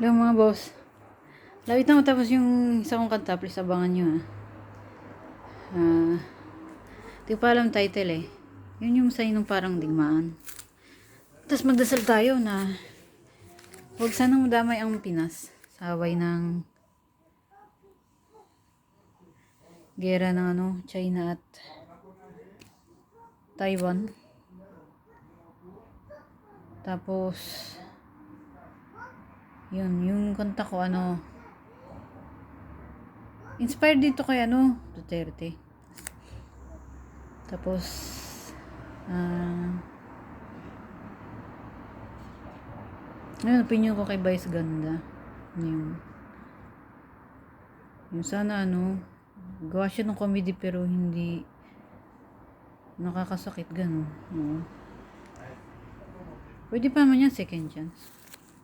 Hello mga boss. Lapit na matapos yung isa kong kanta. Please abangan nyo ha. Di ko pa alam title eh. Yun yung sa inong parang digmaan. Tapos magdasal tayo na huwag sanang madamay ang Pinas sa away ng gera ng China at Taiwan. Tapos yun, yung kanta ko inspired dito kay Duterte. Tapos ngayon, opinion ko kay Vice Ganda. Yung sana gawa siya ng comedy pero hindi nakakasakit ganun. No. Pwede pa naman yan second chance.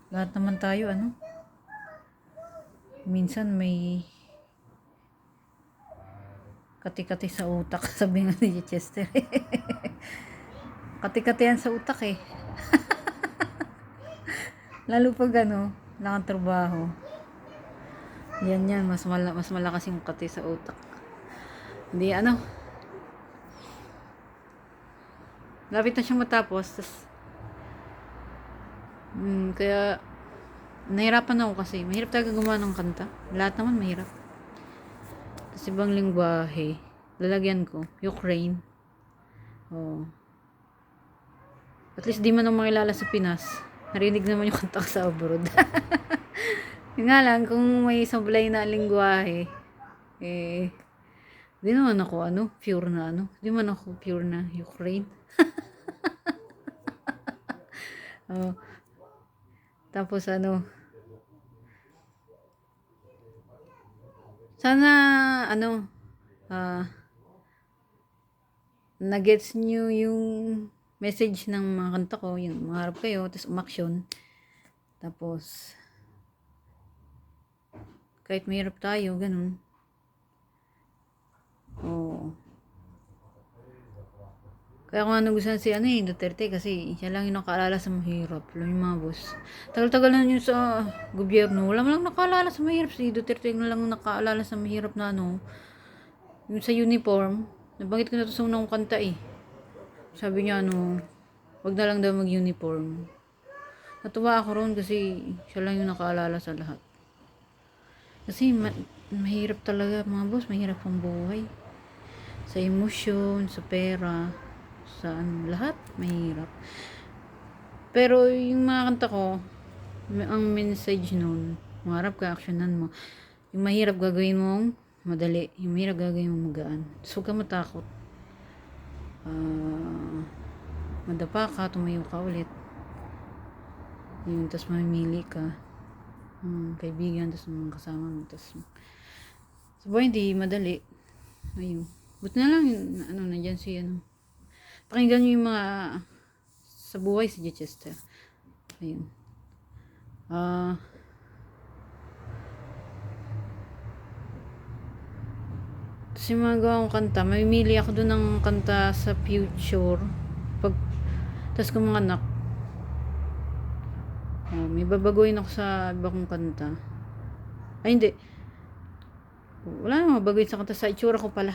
Lahat naman tayo minsan may kati-kati sa utak, sabi nga ni Chester. Kati-kati yan sa utak eh. Lalo pag lakang trabaho. Yan, mas malakas yung kati sa utak. Hindi lapit na siyang matapos. Tas, kaya nahirapan ako kasi mahirap talaga gumawa ng kanta. Lahat naman mahirap. Tapos ibang lingwahe lalagyan ko Ukraine. At least di man ako makilala sa Pinas. Narinig naman yung kanta ko sa abroad. Yung nga lang, kung may sablay na lingwahe, di naman ako pure na di man ako pure na Ukraine. Tapos sana nagets nyo yung message ng mga kanta ko, yung maharap kayo, tapos umaksyon. Tapos kahit mahirap tayo, ganun. Kaya kung gusto si Duterte kasi siya lang yung nakaalala sa mahirap. Alam yung mga boss. Tagal-tagal na yun sa gobyerno. Wala lang nakaalala sa mahirap. Si Duterte yung lang nakaalala sa mahirap na yung sa uniform. Nabanggit ko na ito sa unang kanta eh. Sabi niya wag na lang daw mag-uniform. Natuwa ako roon kasi siya lang yung nakaalala sa lahat. Kasi mahirap talaga mga boss. Mahirap ang buhay. Sa emosyon, sa pera, sa lahat mahirap. Pero yung mga kanta ko, ang message nun, maharap ka, actionan mo. Yung mahirap gagawin mong madali, yung mahirap gagawin mong magaan. So, huwag ka matakot. Madapa ka, tumayo ka ulit. Yun, tas mamimili ka. Kaibigan, tas mga kasama mo. Tas, sa buhay, hindi madali. Ayun. Buti na lang, nandyan si pakinggan nyo yung mga sa buhay si Chester. Ayun. Tapos yung mga gawang kanta, mamimili ako doon ng kanta sa future. Tapos kung mga anak, may babaguhin ako sa iba kong kanta. Ay, hindi. Wala namang babaguhin sa kanta, sa itsura ko pala.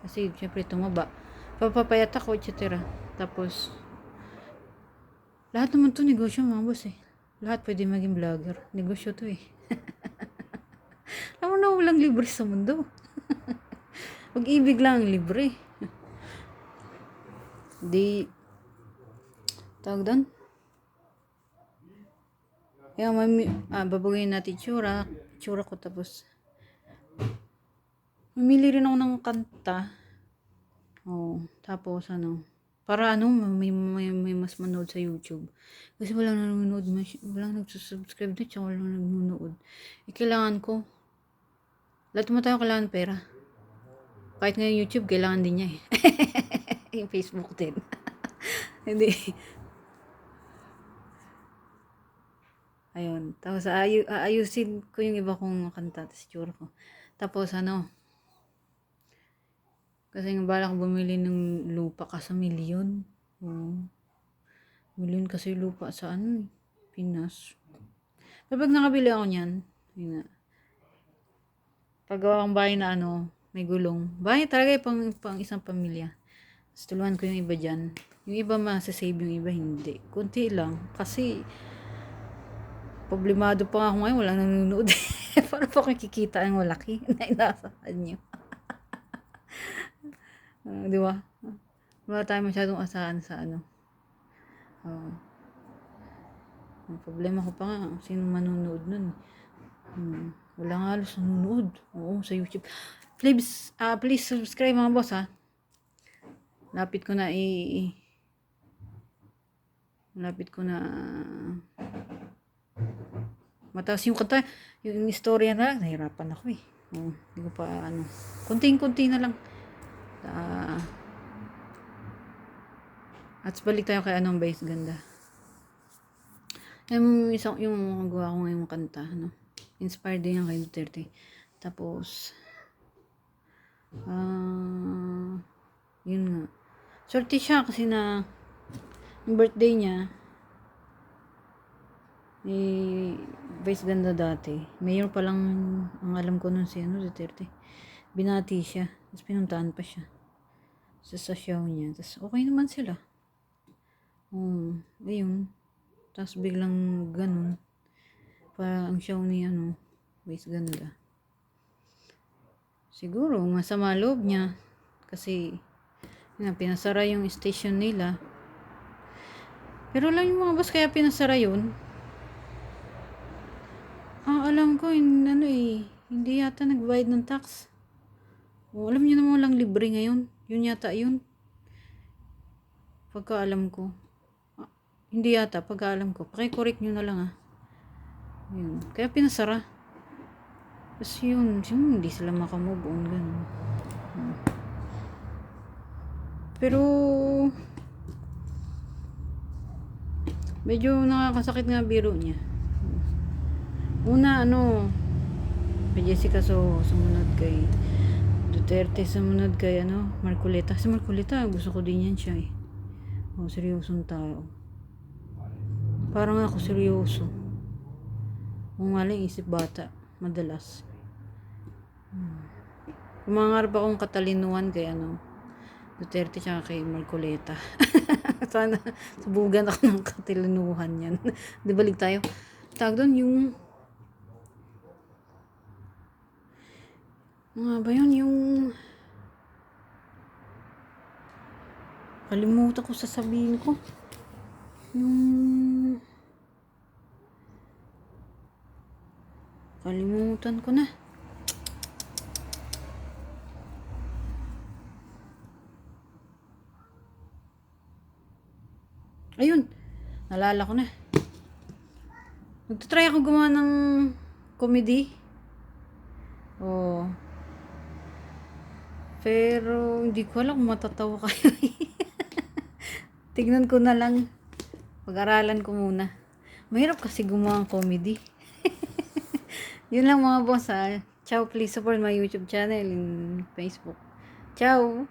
Kasi, syempre, tumaba. Papapayat ako, etc. Tapos, lahat naman to negosyo mga boss eh. Lahat pwede maging vlogger. Negosyo to eh. Alam mo na walang libre sa mundo. Pag-ibig lang libre. Di, tawag doon? Kaya babaguhin natin itsura ko tapos mamili rin ako ng kanta. Tapos para may mas manood sa YouTube. Kasi walang nanonood, walang nagsusubscribe na, tsaka walang nanonood. Kailangan ko. Lahat mo tayo kailangan pera. Kahit nga yung YouTube, kailangan din niya eh. Yung Facebook din. Hindi. Ayun. Tapos aayusin ko yung iba kong kanta, tapos itsura ko. Tapos kasi nga balak bumili ng lupa kasi milyon. Milyon kasi lupa sa Pinas. Kapag nakabili ako niyan, yun nga. Paggawa kong bahay na may gulong. Bahay talaga pang isang pamilya. Tapos tuluan ko yung iba dyan. Yung iba masasave, yung iba hindi. Kunti lang. Kasi, problemado pa nga ako ngayon, walang nanonood. Paano pa kikita ang malaki na inasahan nyo? Di ba? Wala tayo masyadong asahan sa Uh, ang problema ko pa nga, sino manonood nun? Wala nga halos nanonood. Oo, sa YouTube. Please subscribe mga boss ha. Lapit ko na mataas yung kanta, yung istorya na lang, nahirapan ako eh. Hindi ko pa kunting-kunti na lang. At balik tayo kay Vice Ganda. Yung gawa ko ngayong kanta, inspired din yan kay Duterte. Tapos, yun nga. Swerte siya kasi na yung birthday niya, Vice Ganda dati. Mayor pa lang ang alam ko nun si Duterte. Binati siya. Tapos pinuntahan pa siya. Sa show niya. Tapos okay naman sila. Ayun. Tapos biglang ganun. Para ang show ni Vice Ganda. Siguro masama loob niya. Kasi pinasara yung station nila. Pero lang yung mga boss kaya pinasara yun. Alam ko, hindi yata nagbayad ng tax. Alam niyo naman walang libre ngayon. Yun yata yun. Pagkaalam ko. Hindi yata, pagkaalam ko. Pakicorrect nyo na lang Yun. Kaya pinasara. Tapos yun, hindi sila makamove on, ganun. Pero, medyo nakakasakit nga biro niya. Una, kay Jessica sumunod kay Duterte, sumunod kay Marcoleta. Si Marcoleta, gusto ko din yan siya seryosong tao. Parang ako seryoso. Kung maling isip bata, madalas. Kumangarap akong katalinuhan kay Duterte tsaka kay Marcoleta. Sana subugan ako ng katalinuhan yan. Di balik tayo. Tawag doon yung ba yun yung kalimutan ko sasabihin ko. Kalimutan ko na. Ayun. Nalala ko na. Nagtatry ako gumawa ng comedy. Pero hindi ko alam kung matatawa kayo. Tignan ko na lang. Pag-aralan ko muna. Mahirap kasi gumawa ng comedy. Yun lang mga boss Ciao, please support my YouTube channel in Facebook. Ciao!